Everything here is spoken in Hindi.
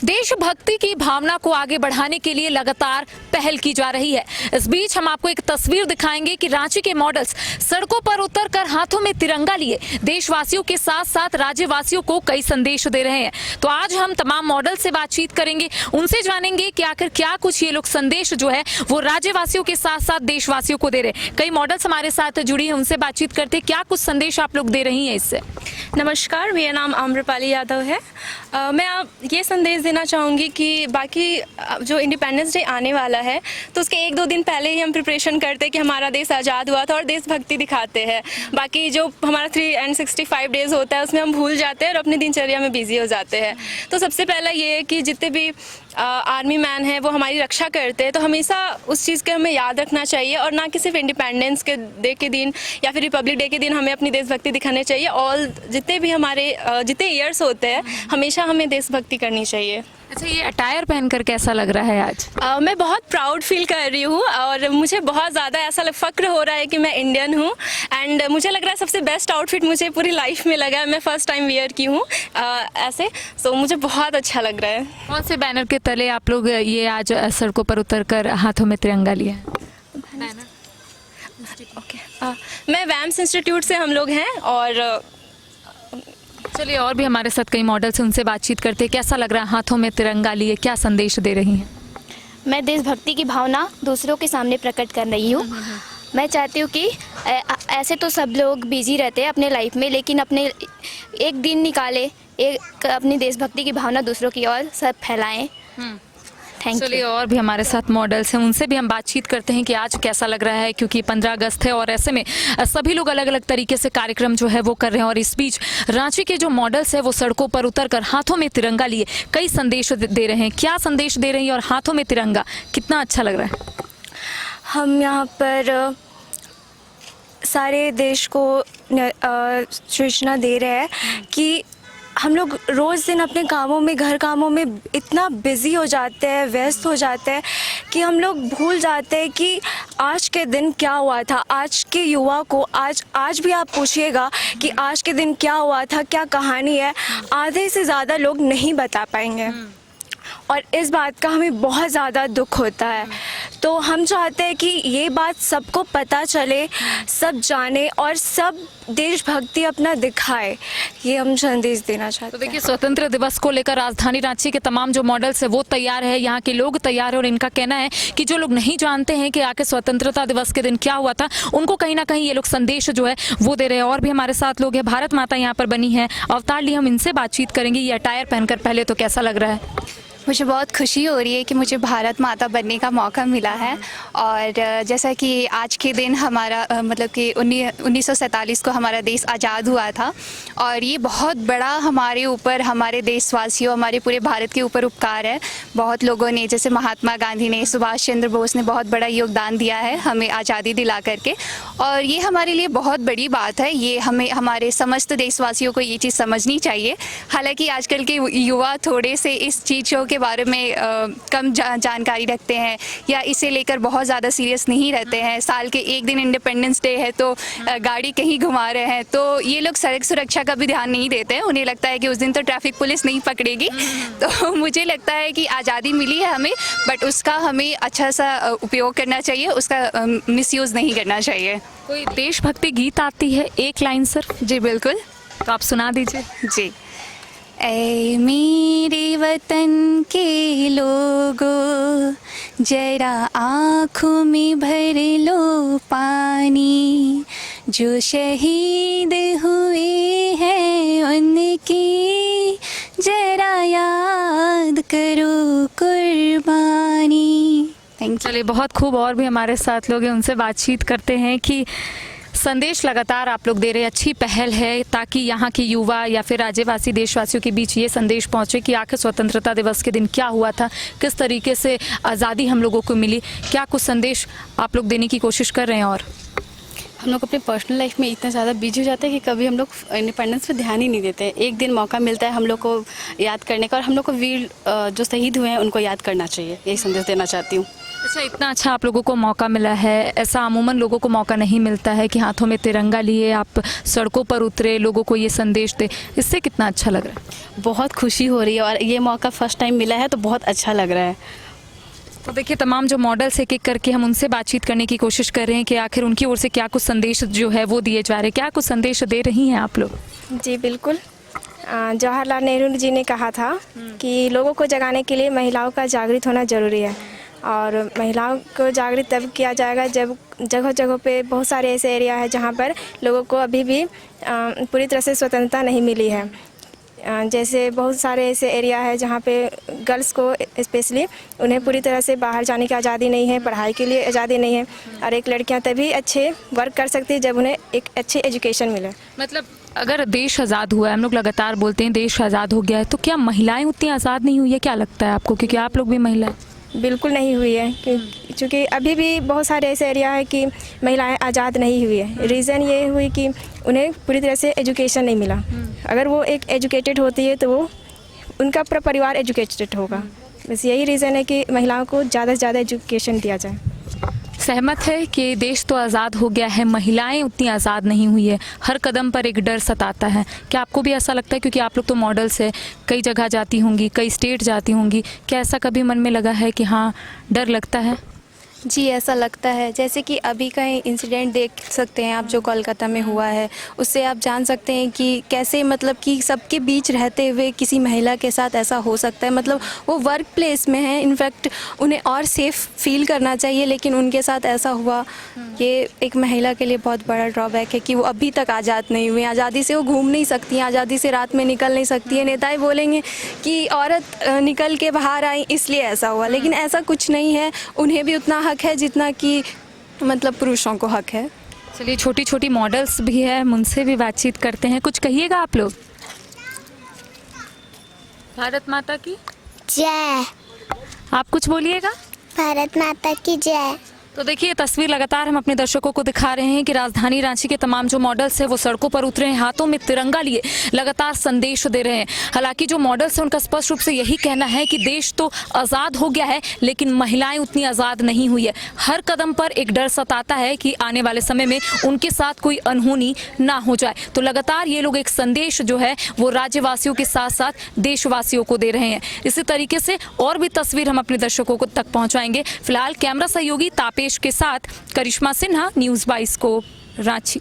देशभक्ति की भावना को आगे बढ़ाने के लिए लगातार पहल की जा रही है। इस बीच हम आपको एक तस्वीर दिखाएंगे कि रांची के मॉडल्स सड़कों पर उतरकर हाथों में तिरंगा लिए देशवासियों के साथ साथ राज्यवासियों को कई संदेश दे रहे हैं। तो आज हम तमाम मॉडल से बातचीत करेंगे, उनसे जानेंगे कि आखिर क्या कुछ ये लोग संदेश जो है वो राज्यवासियों के साथ साथ देशवासियों को दे रहे हैं। कई मॉडल्स हमारे साथ जुड़ी है, उनसे बातचीत करते हैं क्या कुछ संदेश आप लोग दे रही हैं इससे। नमस्कार, मेरा नाम आम्रपाली यादव है। मैं आप ये संदेश देना चाहूँगी कि बाकी जो इंडिपेंडेंस डे आने वाला है तो उसके 1-2 दिन पहले ही हम प्रिपरेशन करते हैं कि हमारा देश आज़ाद हुआ था और देशभक्ति दिखाते हैं। बाकी जो हमारा 365 डेज़ होता है उसमें हम भूल जाते हैं और अपनी दिनचर्या में बिजी हो जाते हैं। तो सबसे पहला ये है कि जितने भी आर्मी मैन हैं वो हमारी रक्षा करते हैं, तो हमेशा उस चीज़ के हमें याद रखना चाहिए और ना कि सिर्फ इंडिपेंडेंस के डे के दिन या फिर रिपब्लिक डे के दिन हमें अपनी देशभक्ति दिखानी चाहिए। ऑल जितने भी हमारे जितने ईयर्स होते हैं हमेशा हमें देशभक्ति करनी चाहिए। अच्छा, ये अटायर पहनकर कैसा लग रहा है आज? मैं बहुत प्राउड फील कर रही हूँ और मुझे बहुत ज़्यादा ऐसा फ़ख्र हो रहा है कि मैं इंडियन हूँ। एंड मुझे लग रहा है सबसे बेस्ट आउटफिट मुझे पूरी लाइफ में लगा है। मैं फ़र्स्ट टाइम वियर की हूँ ऐसे, तो मुझे बहुत अच्छा लग रहा है। कौन से बैनर के तले आप लोग ये आज सड़कों पर उतरकर हाथों में तिरंगा लिया है? ओके, मैं वैम्स इंस्टीट्यूट से हम लोग हैं और चलिए और भी हमारे साथ कई मॉडल्स हैं, उनसे बातचीत करते हैं। कैसा लग रहा है हाथों में तिरंगा लिए, क्या संदेश दे रही हैं? मैं देशभक्ति की भावना दूसरों के सामने प्रकट कर रही हूँ। मैं चाहती हूँ कि ऐसे तो सब लोग बिजी रहते हैं अपने लाइफ में, लेकिन अपने एक दिन निकाले, एक अपनी देशभक्ति की भावना दूसरों की ओर सब फैलाएं। थैंक चलिए यू। और भी हमारे साथ मॉडल्स हैं, उनसे भी हम बातचीत करते हैं कि आज कैसा लग रहा है, क्योंकि 15 अगस्त है और ऐसे में सभी लोग अलग अलग तरीके से कार्यक्रम जो है वो कर रहे हैं। और इस बीच रांची के जो मॉडल्स है वो सड़कों पर उतरकर हाथों में तिरंगा लिए कई संदेश दे रहे हैं। क्या संदेश दे रही हैं और हाथों में तिरंगा कितना अच्छा लग रहा है? हम यहाँ पर सारे देश को सूचना दे रहे हैं कि हम लोग रोज़ दिन अपने कामों में, घर कामों में इतना बिज़ी हो जाते हैं, व्यस्त हो जाते हैं कि हम लोग भूल जाते हैं कि आज के दिन क्या हुआ था। आज के युवा को आज भी आप पूछिएगा कि आज के दिन क्या हुआ था, क्या कहानी है, आधे से ज़्यादा लोग नहीं बता पाएंगे और इस बात का हमें बहुत ज़्यादा दुख होता है। तो हम चाहते हैं कि ये बात सबको पता चले, सब जाने और सब देशभक्ति अपना दिखाए। ये हम संदेश देना चाहते हैं। तो देखिए, स्वतंत्र दिवस को लेकर राजधानी रांची के तमाम जो मॉडल्स है वो तैयार है, यहाँ के लोग तैयार है और इनका कहना है कि जो लोग नहीं जानते हैं कि आके स्वतंत्रता दिवस के दिन क्या हुआ था, उनको कहीं ना कहीं ये लोग संदेश जो है वो दे रहे हैं। और भी हमारे साथ लोग हैं, भारत माता यहाँ पर बनी है, अवतार ली, हम इनसे बातचीत करेंगे। ये अटायर पहनकर पहले तो कैसा लग रहा है? मुझे बहुत खुशी हो रही है कि मुझे भारत माता बनने का मौका मिला है। और जैसा कि आज के दिन हमारा मतलब कि 1947 को हमारा देश आज़ाद हुआ था और ये बहुत बड़ा हमारे ऊपर, हमारे देशवासियों, हमारे पूरे भारत के ऊपर उपकार है। बहुत लोगों ने, जैसे महात्मा गांधी ने, सुभाष चंद्र बोस ने बहुत बड़ा योगदान दिया है हमें आज़ादी दिला करके, और ये हमारे लिए बहुत बड़ी बात है। ये हमें, हमारे समस्त देशवासियों को ये चीज़ समझनी चाहिए। हालांकि आजकल के युवा थोड़े से इस चीज़ों के बारे में कम जानकारी रखते हैं या इसे लेकर बहुत ज़्यादा सीरियस नहीं रहते हैं। साल के एक दिन इंडिपेंडेंस डे है तो गाड़ी कहीं घुमा रहे हैं, तो ये लोग सड़क सुरक्षा का भी ध्यान नहीं देते हैं। उन्हें लगता है कि उस दिन तो ट्रैफिक पुलिस नहीं पकड़ेगी। तो मुझे लगता है कि आज़ादी मिली है हमें, बट उसका हमें अच्छा सा उपयोग करना चाहिए, उसका मिसयूज़ नहीं करना चाहिए। कोई देशभक्ति गीत आती है एक लाइन सिर्फ? जी बिल्कुल, तो आप सुना दीजिए। जी। ऐ मेरे वतन के लोगों, जरा आँखों में भर लो पानी, जो शहीद हुए हैं उनकी जरा याद करो कुर्बानी। Thank you. चलिए बहुत खूब। और भी हमारे साथ लोग हैं, उनसे बातचीत करते हैं कि संदेश लगातार आप लोग दे रहे हैं, अच्छी पहल है ताकि यहाँ के युवा या फिर राज्यवासी देशवासियों के बीच ये संदेश पहुँचे कि आखिर स्वतंत्रता दिवस के दिन क्या हुआ था, किस तरीके से आज़ादी हम लोगों को मिली। क्या कुछ संदेश आप लोग देने की कोशिश कर रहे हैं? और हम लोग अपने पर्सनल लाइफ में इतना ज़्यादा बिजी हो जाते हैं कि कभी हम लोग इंडिपेंडेंस पे ध्यान ही नहीं देते। एक दिन मौका मिलता है हम लोग को याद करने का और हम लोग को वीर जो शहीद हुए हैं उनको याद करना चाहिए। यही संदेश देना चाहती हूँ। अच्छा, इतना अच्छा आप लोगों को मौका मिला है, ऐसा अमूमन लोगों को मौका नहीं मिलता है कि हाथों में तिरंगा लिए आप सड़कों पर उतरे, लोगों को ये संदेश दे, इससे कितना अच्छा लग रहा है? बहुत खुशी हो रही है और ये मौका फर्स्ट टाइम मिला है तो बहुत अच्छा लग रहा है। तो देखिए, तमाम जो मॉडल्स एक एक करके हम उनसे बातचीत करने की कोशिश कर रहे हैं कि आखिर उनकी ओर से क्या कुछ संदेश जो है वो दिए जा रहे हैं, क्या कुछ संदेश दे रही हैं आप लोग? जी बिल्कुल। जवाहरलाल नेहरू जी ने कहा था कि लोगों को जगाने के लिए महिलाओं का जागृत होना ज़रूरी है, और महिलाओं को जागृत तब किया जाएगा जब जगह जगह पे बहुत सारे ऐसे एरिया है जहाँ पर लोगों को अभी भी पूरी तरह से स्वतंत्रता नहीं मिली है। जैसे बहुत सारे ऐसे एरिया है जहाँ पे गर्ल्स को स्पेशली उन्हें पूरी तरह से बाहर जाने की आज़ादी नहीं है, पढ़ाई के लिए आज़ादी नहीं है, और एक लड़कियाँ तभी अच्छे वर्क कर सकती है जब उन्हें एक अच्छी एजुकेशन मिले। मतलब अगर देश आज़ाद हुआ है, हम लोग लगातार बोलते हैं देश आज़ाद हो गया है, तो क्या महिलाएं उतनी आज़ाद नहीं हुई है? क्या लगता है आपको, क्योंकि आप लोग भी महिला? बिल्कुल नहीं हुई है, क्योंकि अभी भी बहुत सारे ऐसे एरिया है कि महिलाएं आज़ाद नहीं हुई है। रीज़न ये हुई कि उन्हें पूरी तरह से एजुकेशन नहीं मिला। अगर वो एक एजुकेटेड होती है तो वो उनका पूरा परिवार एजुकेटेड होगा। बस यही रीज़न है कि महिलाओं को ज़्यादा से ज़्यादा एजुकेशन दिया जाए। सहमत है कि देश तो आज़ाद हो गया है, महिलाएं उतनी आज़ाद नहीं हुई है, हर कदम पर एक डर सताता है। क्या आपको भी ऐसा लगता है, क्योंकि आप लोग तो मॉडल्स है, कई जगह जाती होंगी, कई स्टेट जाती होंगी, क्या ऐसा कभी मन में लगा है कि हाँ डर लगता है? जी ऐसा लगता है, जैसे कि अभी का इंसिडेंट देख सकते हैं आप जो कोलकाता में हुआ है, उससे आप जान सकते हैं कि कैसे मतलब कि सबके बीच रहते हुए किसी महिला के साथ ऐसा हो सकता है। मतलब वो वर्क प्लेस में है, इनफैक्ट उन्हें और सेफ फील करना चाहिए, लेकिन उनके साथ ऐसा हुआ। ये एक महिला के लिए बहुत बड़ा ड्रॉबैक है कि वो अभी तक आज़ाद नहीं हुई, आज़ादी से वो घूम नहीं सकती हैं, आज़ादी से रात में निकल नहीं सकती है। नेताएं बोलेंगे कि औरत निकल के बाहर आई इसलिए ऐसा हुआ, लेकिन ऐसा कुछ नहीं है। उन्हें भी उतना हक है जितना कि मतलब पुरुषों को हक है। चलिए, छोटी छोटी मॉडल्स भी है, उनसे भी बातचीत करते हैं। कुछ कहिएगा आप लोग। भारत माता की जय। आप कुछ बोलिएगा। भारत माता की जय। तो देखिए, तस्वीर लगातार हम अपने दर्शकों को दिखा रहे हैं कि राजधानी रांची के तमाम जो मॉडल्स हैं वो सड़कों पर उतरे हैं, हाथों में तिरंगा लिए लगातार संदेश दे रहे हैं। हालांकि जो मॉडल्स हैं उनका स्पष्ट रूप से यही कहना है कि देश तो आज़ाद हो गया है, लेकिन महिलाएं उतनी आज़ाद नहीं हुई है। हर कदम पर एक डर सताता है कि आने वाले समय में उनके साथ कोई अनहोनी ना हो जाए। तो लगातार ये लोग एक संदेश जो है वो राज्यवासियों के साथ साथ देशवासियों को दे रहे हैं। इसी तरीके से और भी तस्वीर हम अपने दर्शकों को तक पहुँचाएंगे। फिलहाल कैमरा सहयोगी तापेश के साथ करिश्मा सिन्हा, न्यूज़ 22 रांची।